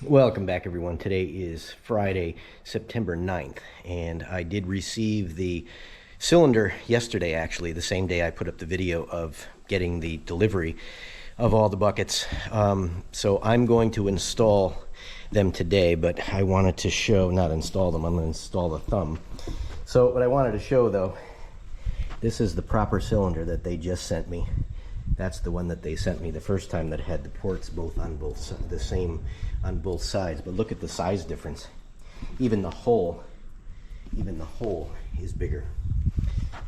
Welcome back, everyone. Today is Friday, September 9th, and I did receive the cylinder yesterday, actually, the same day I put up the video of getting the delivery of all the buckets. So I'm going to install them today, but I wanted to show, not install them, I'm going to install the thumb. So what I wanted to show, though, this is the proper cylinder that they just sent me. That's the one that they sent me the first time, that had the ports both on the same on both sides. But look at the size difference. Even the hole is bigger.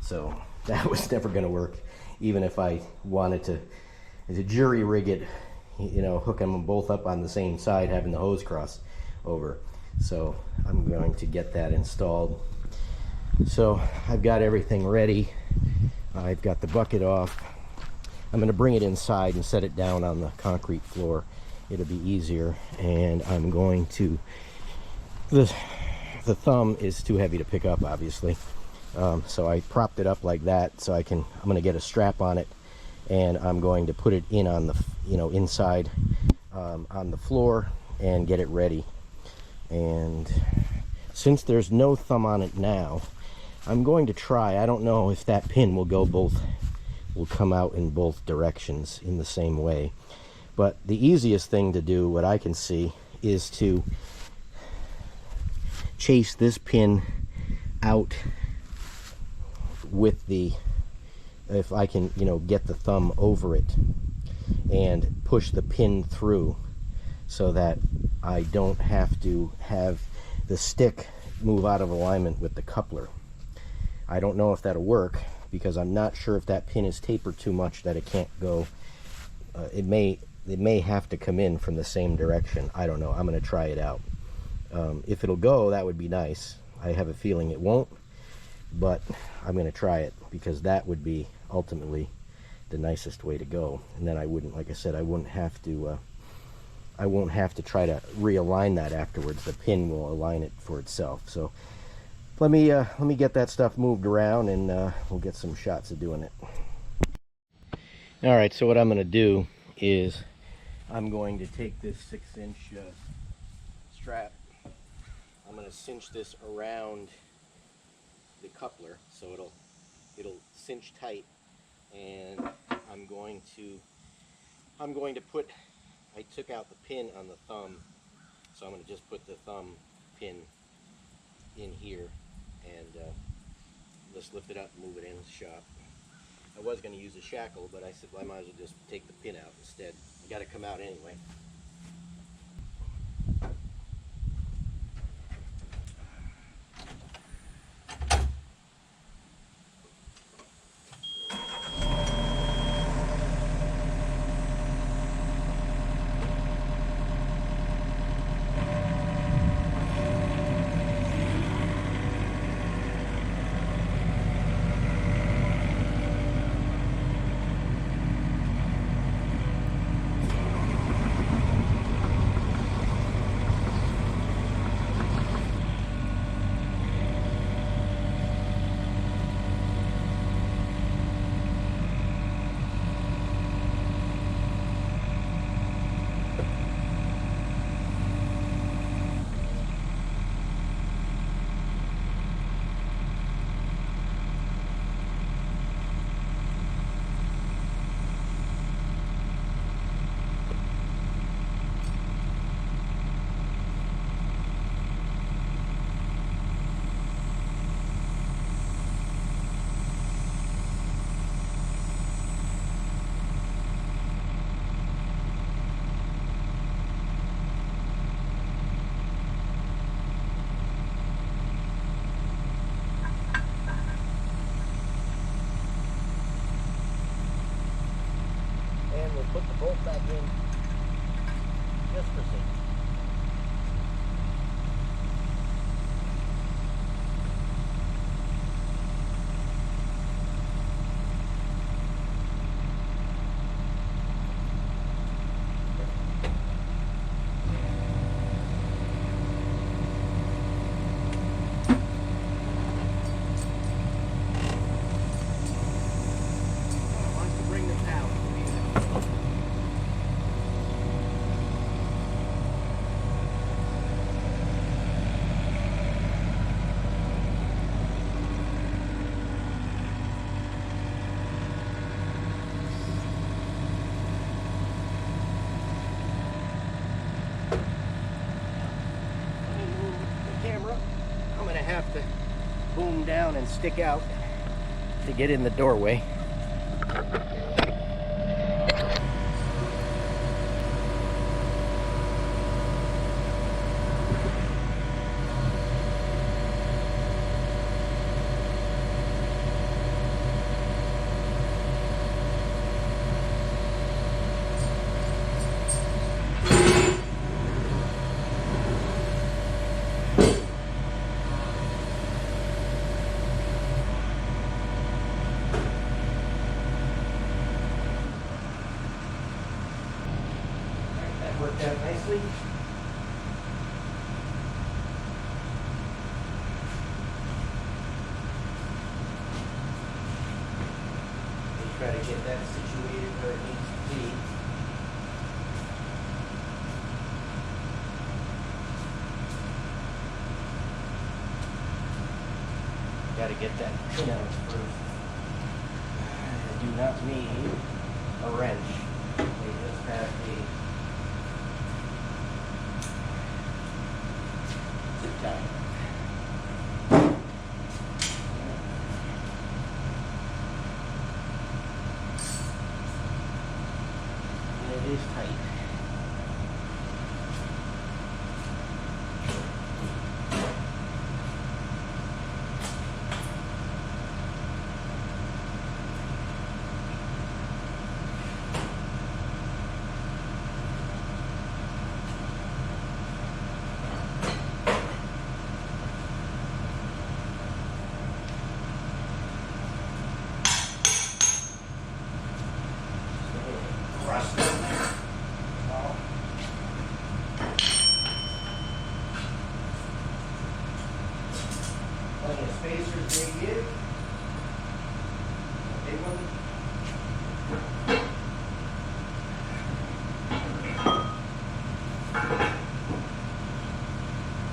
So that was never going to work, even if I wanted to jury rig it, you know, hook them both up on the same side, having the hose cross over. So I'm going to get that installed. So I've got everything ready. I've got the bucket off. I'm going to bring it inside and set it down on the concrete floor. It'll be easier. And I'm going to, the thumb is too heavy to pick up, obviously. So I propped it up like that, so I'm going to get a strap on it, and I'm going to put it in on the, inside on the floor and get it ready. And since there's no thumb on it now, I'm going to try. I don't know if that pin will come out in both directions in the same way. But the easiest thing to do, what I can see, is to chase this pin out with if I can, get the thumb over it and push the pin through, so that I don't have to have the stick move out of alignment with the coupler. I don't know if that'll work, because I'm not sure if that pin is tapered too much that it can't go. It may have to come in from the same direction. I don't know. I'm going to try it out. If it'll go, that would be nice. I have a feeling it won't, but I'm going to try it, because that would be ultimately the nicest way to go. And then I wouldn't, like I said, I won't have to try to realign that afterwards. The pin will align it for itself. So let me get that stuff moved around, and we'll get some shots of doing it. All right, so what I'm going to do is I'm going to take this 6-inch strap. I'm going to cinch this around the coupler so it'll cinch tight, and I'm going to put, I took out the pin on the thumb, so I'm going to just put the thumb pin in here and just lift it up and move it in the shop. I was going to use a shackle, but I said, well, I might as well just take the pin out instead. You got to come out anyway. down and stick out to get in the doorway. Worked out nicely. We try to get that situated where it needs to be. Got to get that pin out first. I do not need a wrench. They just have a time. And it is tight. Rust in there. Well, plenty of spacers they give. A big one.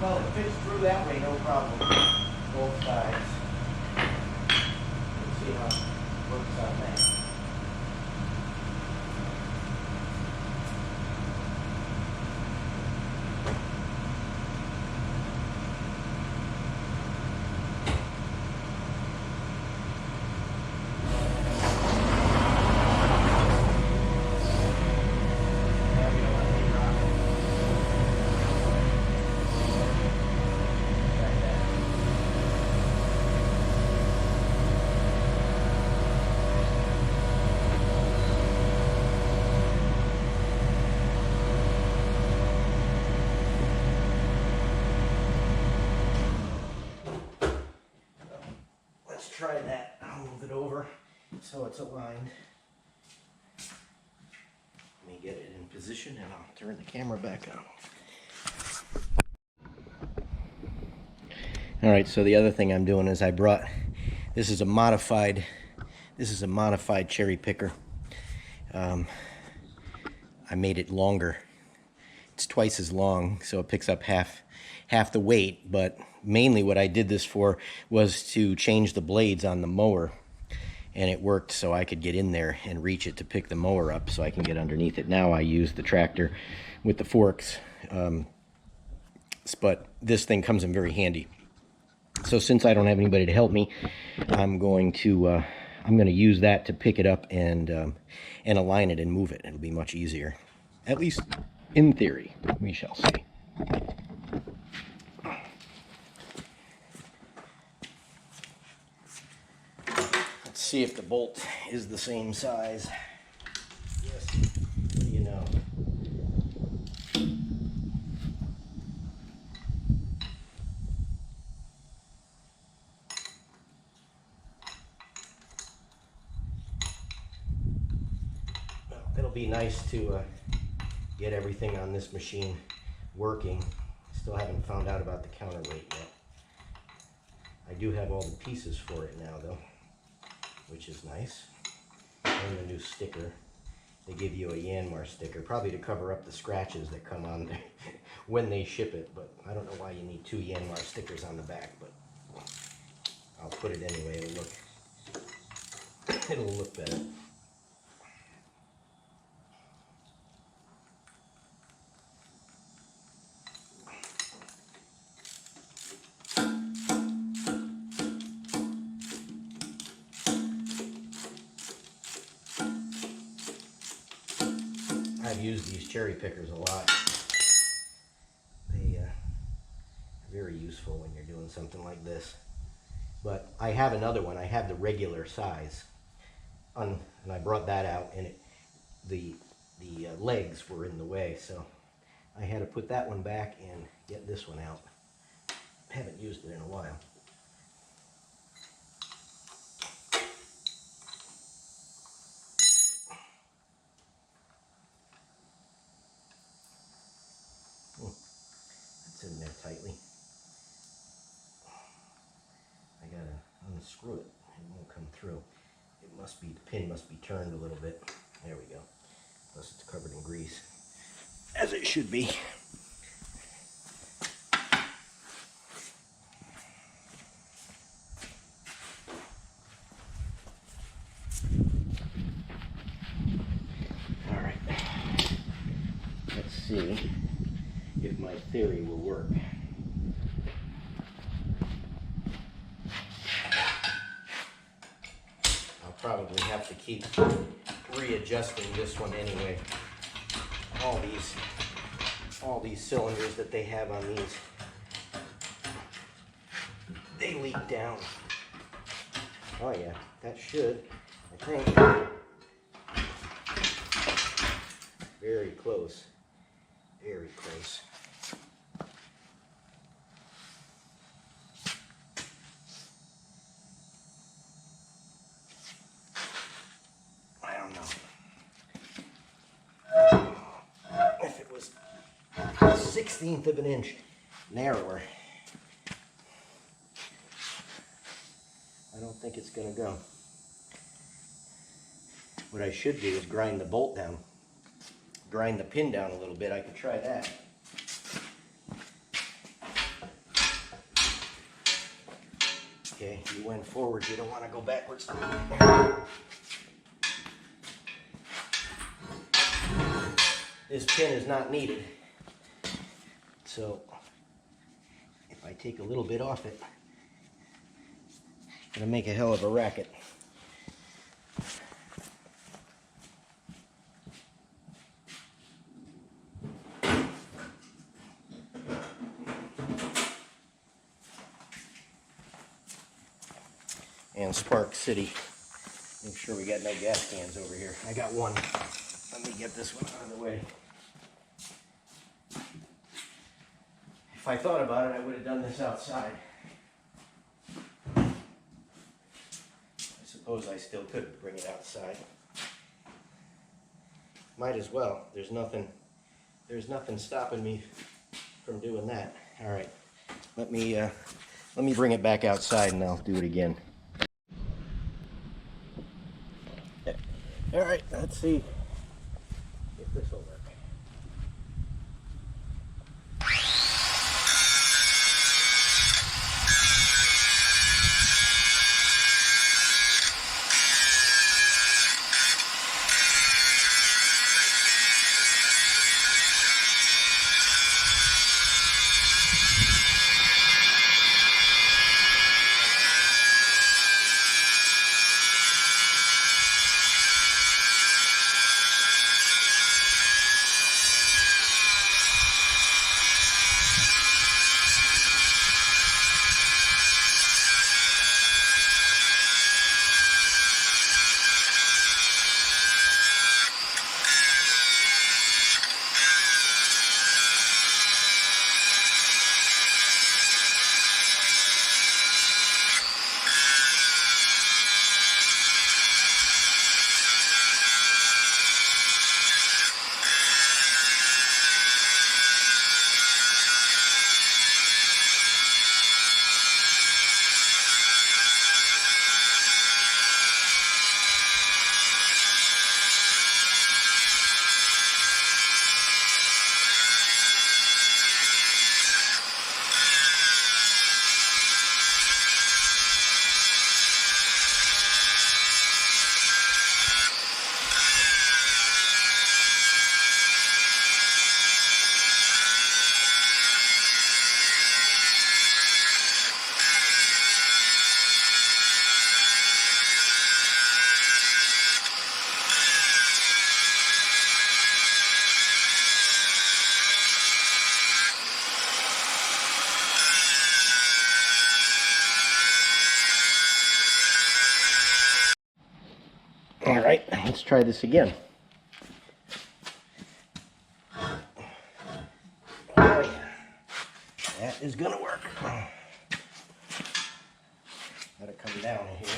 Well, it fits through that way, no problem. Both sides. Let's see how it works on that. Try that. I'll move it over so it's aligned. Let me get it in position and I'll turn the camera back on. Alright, so the other thing I'm doing is I brought, this is a modified cherry picker. I made it longer. It's twice as long, so it picks up half the weight, but mainly what I did this for was to change the blades on the mower, and it worked so I could get in there and reach it to pick the mower up so I can get underneath it. Now I use the tractor with the forks, but this thing comes in very handy. So since I don't have anybody to help me, I'm going to use that to pick it up and align it and move it. It'll be much easier, at least in theory. We shall see. Let's see if the bolt is the same size. Yes, what do you know? Well, it'll be nice to get everything on this machine working. Still haven't found out about the counterweight yet. I do have all the pieces for it now though, which is nice. And the new sticker. They give you a Yanmar sticker, probably to cover up the scratches that come on there when they ship it, but I don't know why you need two Yanmar stickers on the back, but I'll put it anyway. It'll look better. have used these cherry pickers a lot. They are very useful when you're doing something like this. But I have another one. I have the regular size, and I brought that out, and the legs were in the way, so I had to put that one back and get this one out. Haven't used it in a while. That's in there tightly. I gotta unscrew it. It won't come through. It must be, the pin must be turned a little bit. There we go. Plus it's covered in grease, as it should be. All right. Let's see if my theory will work. I'll probably have to keep readjusting this one anyway. All these cylinders that they have on these, they leak down. Oh yeah, that should, I think. Very close. Very close. I don't know. If it was a 1/16 of an inch narrower, I don't think it's going to go. What I should do is grind the bolt down. Grind the pin down a little bit. I could try that. Okay, you went forward, you don't want to go backwards. This pin is not needed. So if I take a little bit off it, it's going to make a hell of a racket. And Spark City. Make sure we got no gas cans over here. I got one. Let me get this one out of the way. If I thought about it, I would have done this outside. I suppose I still could bring it outside. Might as well. There's nothing stopping me from doing that. All right. Let me bring it back outside and I'll do it again. All right, let's see if this will work. try this again. Oh yeah, that is gonna work. Let it come down here.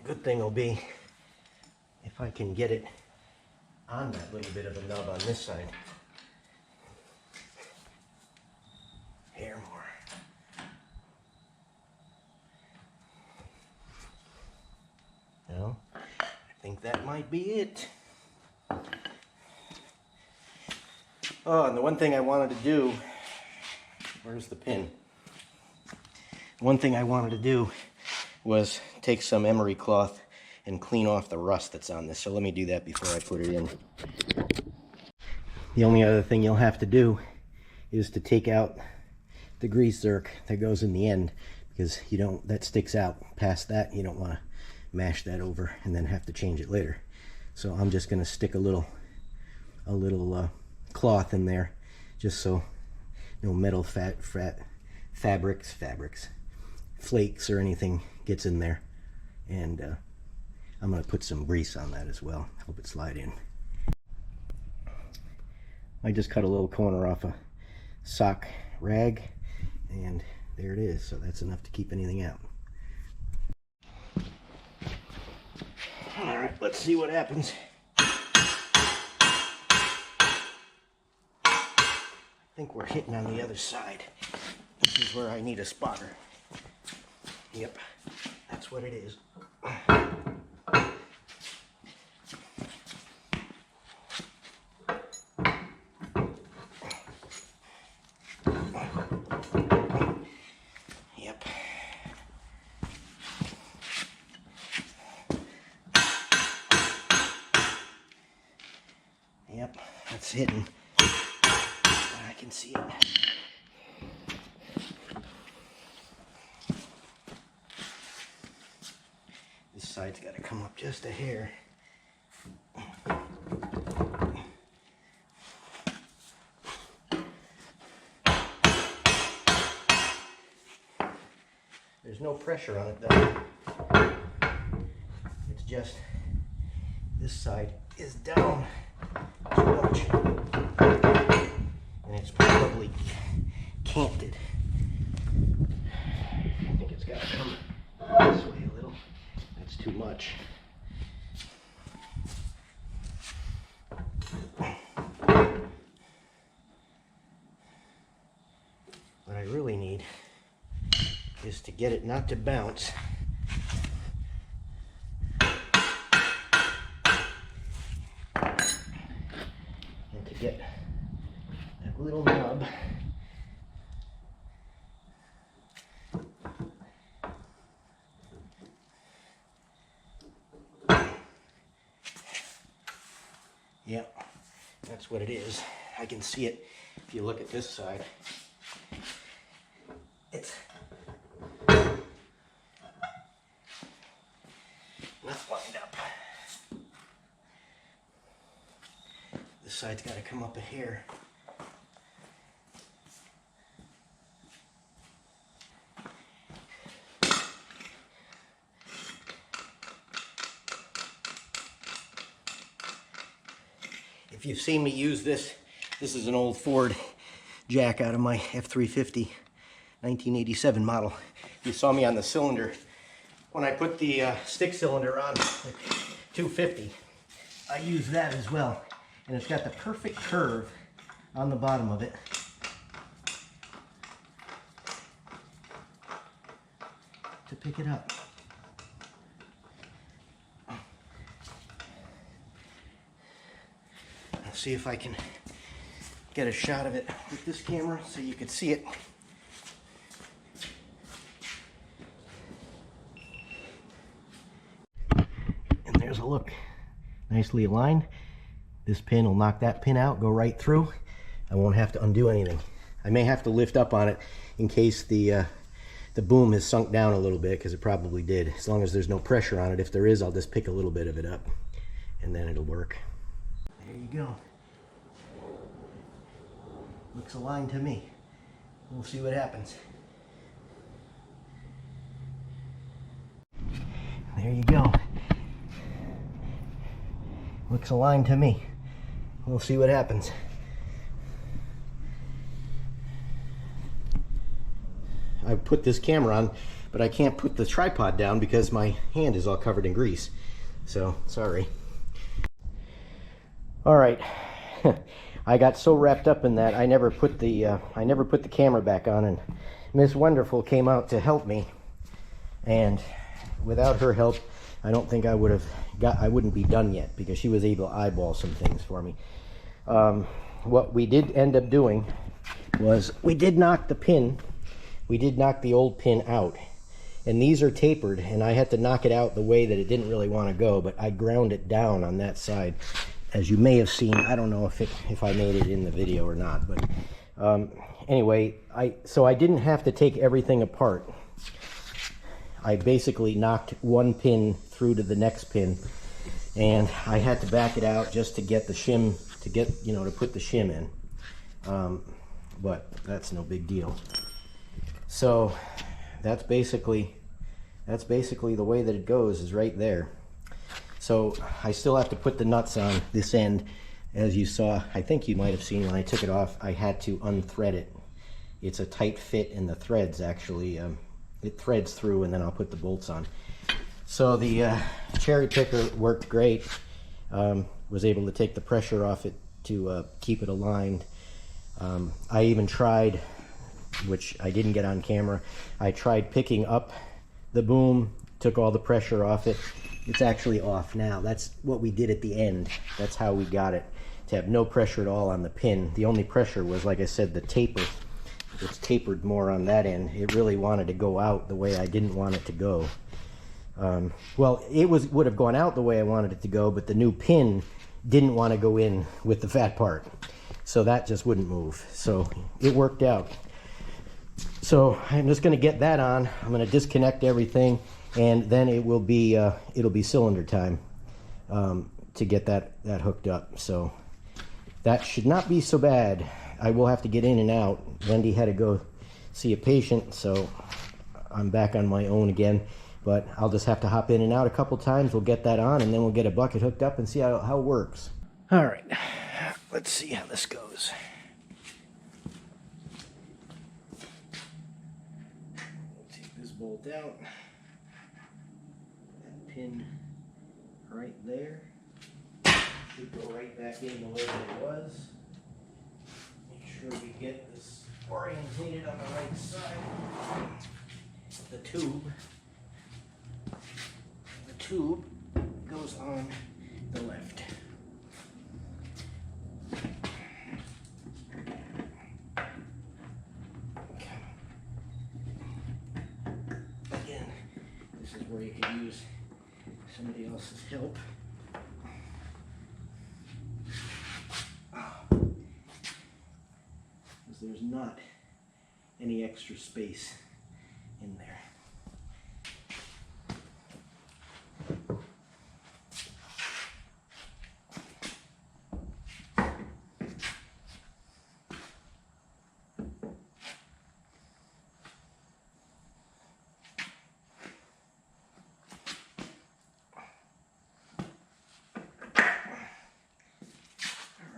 Good thing will be if I can get it on that little bit of a nub on this side. Here more. Well, I think that might be it. Oh, and the one thing I wanted to do, where's the pin? One thing I wanted to do was take some emery cloth and clean off the rust that's on this. So let me do that before I put it in. The only other thing you'll have to do is to take out the grease zerk that goes in the end, because you don't, that sticks out past that. You don't want to mash that over and then have to change it later. So I'm just going to stick a little cloth in there, just so no metal fabrics, flakes or anything gets in there. And I'm going to put some grease on that as well, help it slide in. I just cut a little corner off a sock rag, and there it is. So that's enough to keep anything out. All right, let's see what happens. I think we're hitting on the other side. This is where I need a spotter. Yep, that's what it is. Yep. Yep, that's hitting. I can see it. This side's got to come up just a hair. There's no pressure on it though. It's just this side is down too much. And it's probably canted. I think it's got to come this way a little. That's too much. What I really need is to get it not to bounce. And to get that little nub yep, that's what it is. I can see it if you look at this side. It's not lined up. This side's got to come up a hair. If you've seen me use this, this is an old Ford jack out of my F350 1987 model. You saw me on the cylinder. When I put the stick cylinder on the 250, I use that as well. And it's got the perfect curve on the bottom of it. To pick it up. I'll see if I can get a shot of it with this camera so you can see it. And there's a look. Nicely aligned. This pin will knock that pin out, go right through. I won't have to undo anything. I may have to lift up on it in case the the boom has sunk down a little bit, because it probably did. As long as there's no pressure on it. If there is, I'll just pick a little bit of it up, and then it'll work. There you go. Looks aligned to me. We'll see what happens. There you go. Looks aligned to me. We'll see what happens. I put this camera on, but I can't put the tripod down because my hand is all covered in grease. So, sorry. All right. I got so wrapped up in that I never put the camera back on, and Miss Wonderful came out to help me. And without her help, I don't think I wouldn't be done yet, because she was able to eyeball some things for me. What we did end up doing was we did knock the old pin out, and these are tapered, and I had to knock it out the way that it didn't really want to go, but I ground it down on that side, as you may have seen. I don't know if I made it in the video or not, but anyway, so I didn't have to take everything apart. I basically knocked one pin through to the next pin, and I had to back it out just to get the shim, to put the shim in, but that's no big deal. So that's basically the way that it goes, is right there. So I still have to put the nuts on this end. As you saw, I think you might have seen when I took it off, I had to unthread it. It's a tight fit in the threads, actually. It threads through, and then I'll put the bolts on. So the cherry picker worked great. Was able to take the pressure off it to keep it aligned. I even tried, which I didn't get on camera, I tried picking up the boom, took all the pressure off it. It's actually off now. That's what we did at the end. That's how we got it to have no pressure at all on the pin. The only pressure was, like I said, the taper. It's tapered more on that end. It really wanted to go out the way I didn't want it to go. Well, it would have gone out the way I wanted it to go, but the new pin didn't want to go in with the fat part. So that just wouldn't move. So it worked out. So I'm just going to get that on. I'm going to disconnect everything, and then it'll be cylinder time to get that hooked up. So that should not be so bad. I will have to get in and out. Wendy had to go see a patient, so I'm back on my own again. But I'll just have to hop in and out a couple times. We'll get that on, and then we'll get a bucket hooked up and see how it works. All right, let's see how this goes. Take this bolt out. That pin right there should go right back in the way that it was. Make sure we get this orientated on the right side. The tube goes on the left. Again, this is where you can use somebody else's help. Because there's not any extra space in there.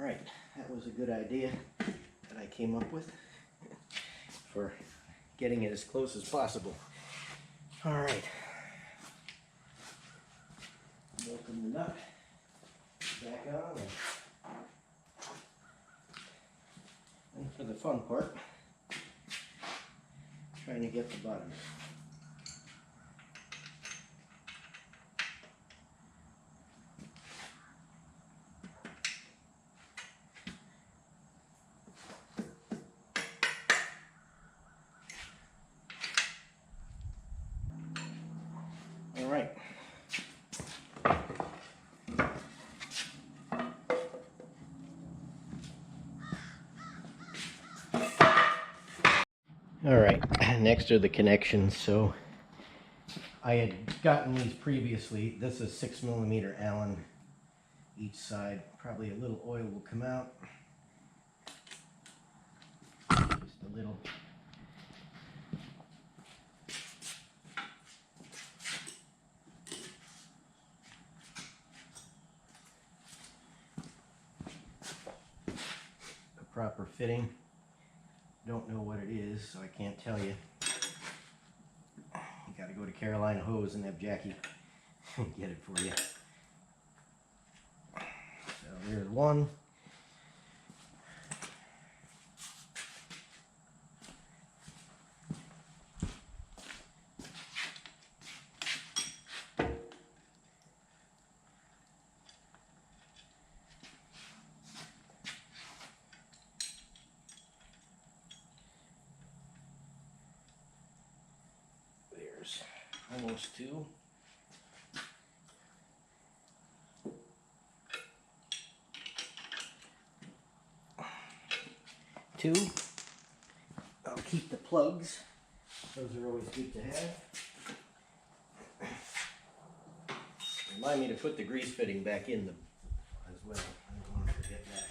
Alright, that was a good idea that I came up with for getting it as close as possible. Alright. Open the nut back on, and for the fun part, trying to get the bottom. All right. Alright, next are the connections. So I had gotten these previously. This is 6mm Allen each side. Probably a little oil will come out. Just a little. A proper fitting. Don't know what it is, so I can't tell you. You gotta go to Carolina Hose and have Jackie get it for you. So there's one. There's almost two. Two. I'll keep the plugs. Those are always good to have. Remind me to put the grease fitting back in them as well. I don't want to forget that.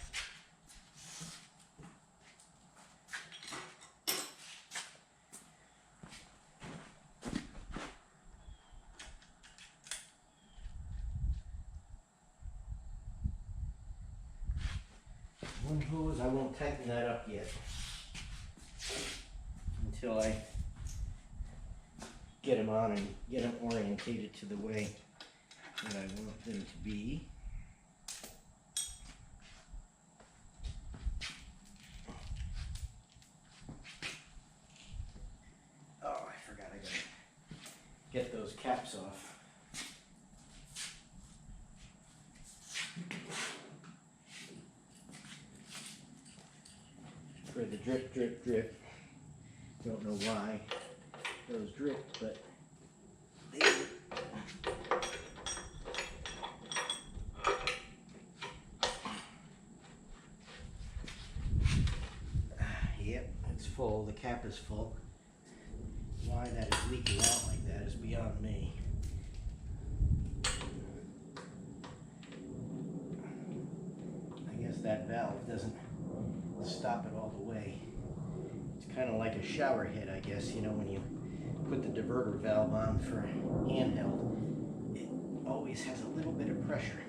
One hose, I won't tighten that up yet until I get them on and get them orientated to the way that I want them to be. Oh, I forgot I gotta get those caps off. For the drip, drip, drip. Don't know why those drip, but they do. Yep, it's full. The cap is full. Why that is leaking out like that is beyond me. I guess that valve doesn't stop it all the way. It's kind of like a shower head, I guess. You know, when you put the diverter valve on for handheld, it always has a little bit of pressure.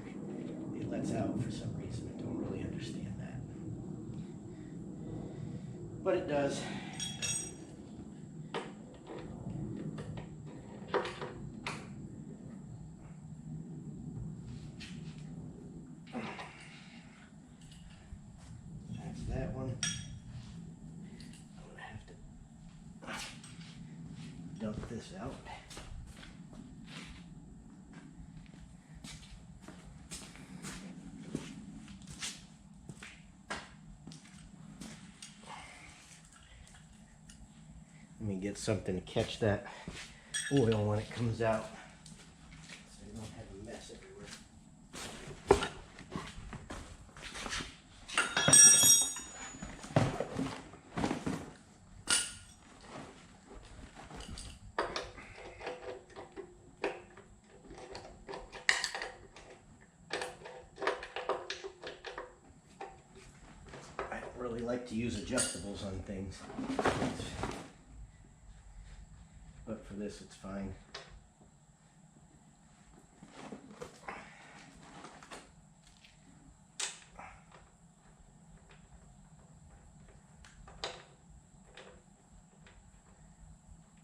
It lets out for some reason. I don't really understand that. But it does. That's that one. I'm going to have to dump this out. Let me get something to catch that oil when it comes out, so you don't have a mess everywhere. I don't really like to use adjustables on things, but for this it's fine.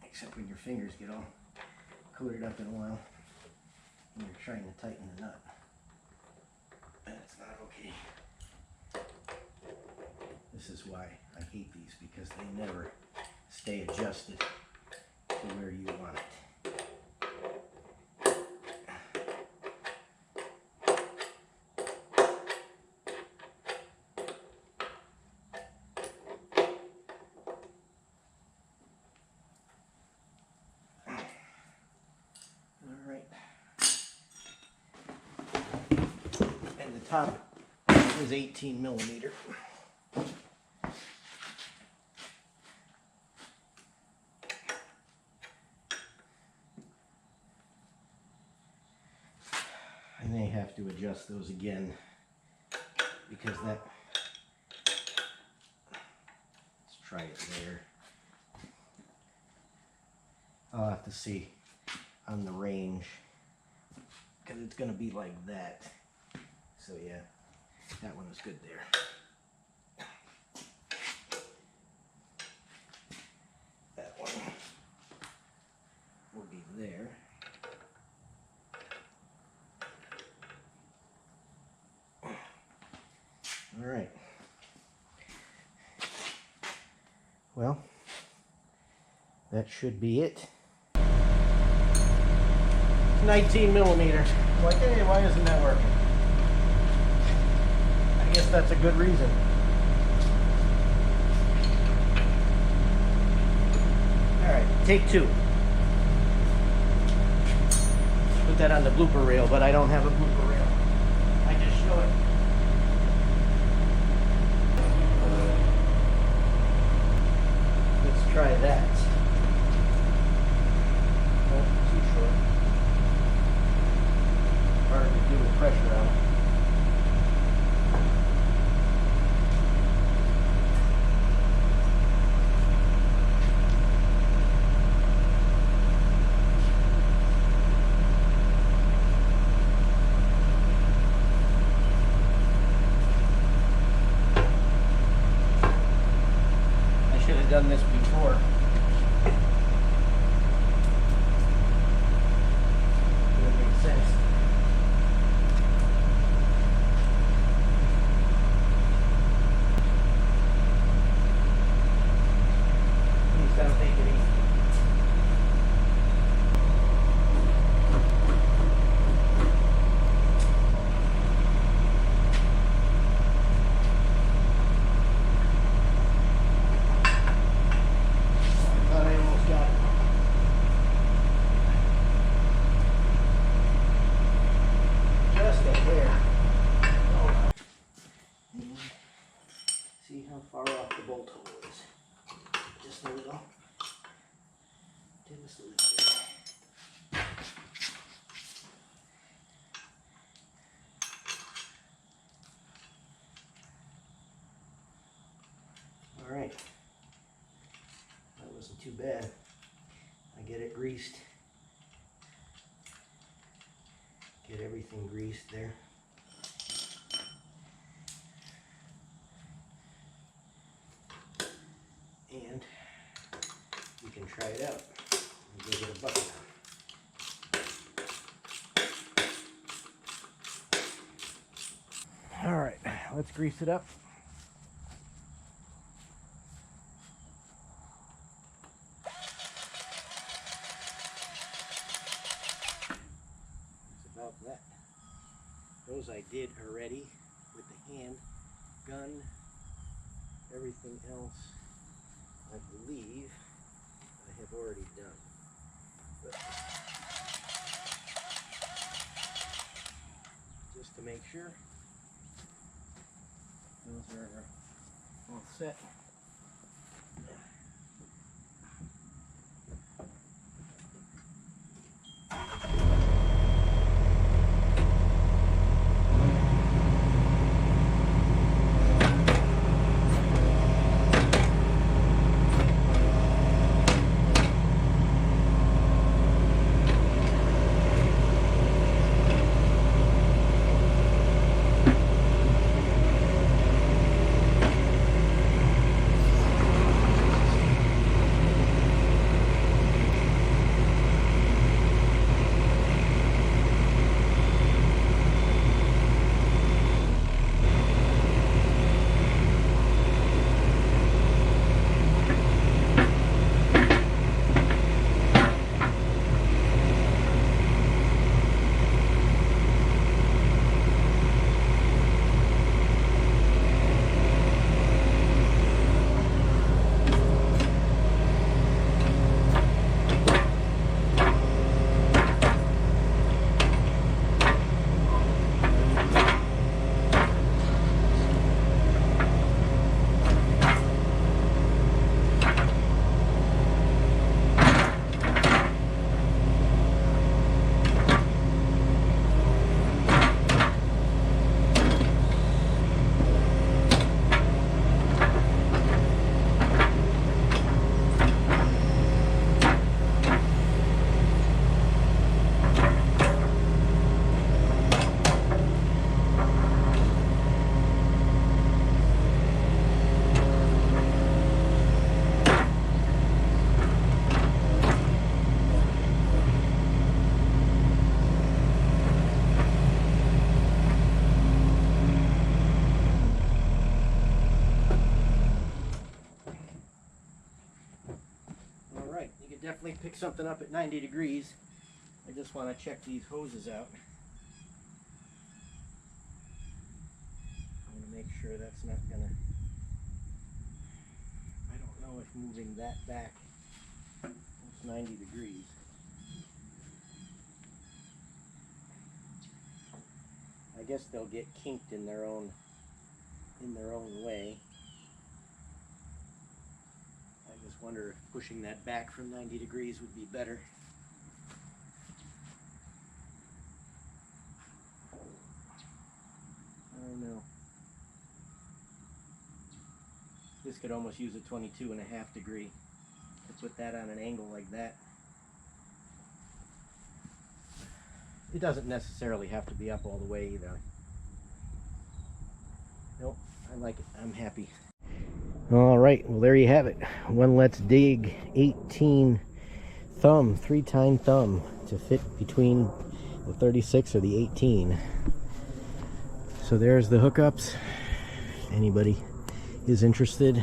Except when your fingers get all coated up in oil and you're trying to tighten the nut. And it's not okay. This is why I hate these, because they never stay adjusted to where you want it. Alright. And the top is 18mm. have to adjust those again because that, let's try it there. I'll have to see on the range because it's going to be like that. So yeah, that one was good there. That one will be there. All right. Well, that should be it. 19 millimeter. I'm like, hey, why isn't that working? I guess that's a good reason. All right, take two. Put that on the blooper reel, but I don't have a blooper reel. I just show it. Let's try that. Oh, too short. Hard to do with pressure on it. I should have done this before. That makes sense. Please don't take it easy. Thought I almost got it. Just a hair. And see how far off the bolt hole is. Just a little. Just a little bit. All right. That wasn't too bad. I get it greased. Get everything greased there. And we can try it out. We'll go get a bucket on. All right, let's grease it up. It's about that. Those I did already with the hand gun. Everything else, I believe, I have already done. But just to make sure, those are all set. definitely pick something up at 90 degrees. I just want to check these hoses out. I want to make sure that's not gonna, I don't know if moving that back, it's 90 degrees. I guess they'll get kinked in their own way. I just wonder if pushing that back from 90 degrees would be better. I don't know. This could almost use a 22.5 degree to put that on an angle like that. It doesn't necessarily have to be up all the way either. Nope, I like it. I'm happy. All right, well there you have it. One LetsDig18 thumb, 3-tine thumb to fit between the 36 or the 18. So there's the hookups. Anybody is interested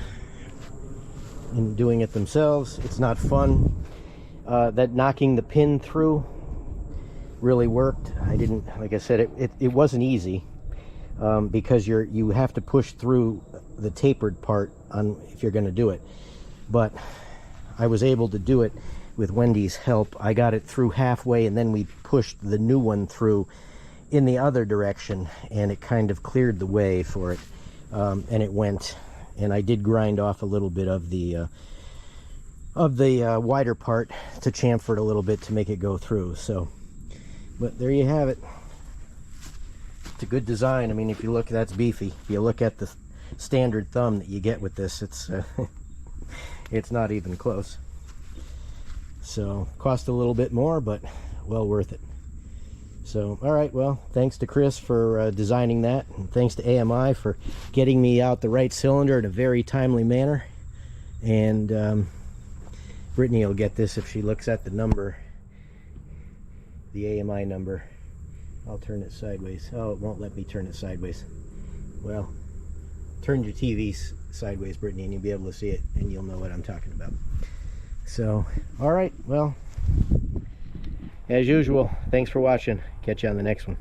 in doing it themselves, it's not fun. That knocking the pin through really worked. I didn't, like I said, it wasn't easy because you have to push through the tapered part on if you're going to do it, but I was able to do it with Wendy's help. I got it through halfway, and then we pushed the new one through in the other direction, and it kind of cleared the way for it, and it went. And I did grind off a little bit of the wider part to chamfer it a little bit to make it go through. So, but there you have it. It's a good design. I mean, if you look, that's beefy. If you look at the standard thumb that you get with this, it's it's not even close. So cost a little bit more, but well worth it. So all right, well, thanks to Chris for designing that, and thanks to AMI for getting me out the right cylinder in a very timely manner. And Brittany will get this if she looks at the number, the AMI number. I'll turn it sideways. Oh, it won't let me turn it sideways. Well, turn your TV sideways, Brittany, and you'll be able to see it, and you'll know what I'm talking about. So, all right, well, as usual, thanks for watching. Catch you on the next one.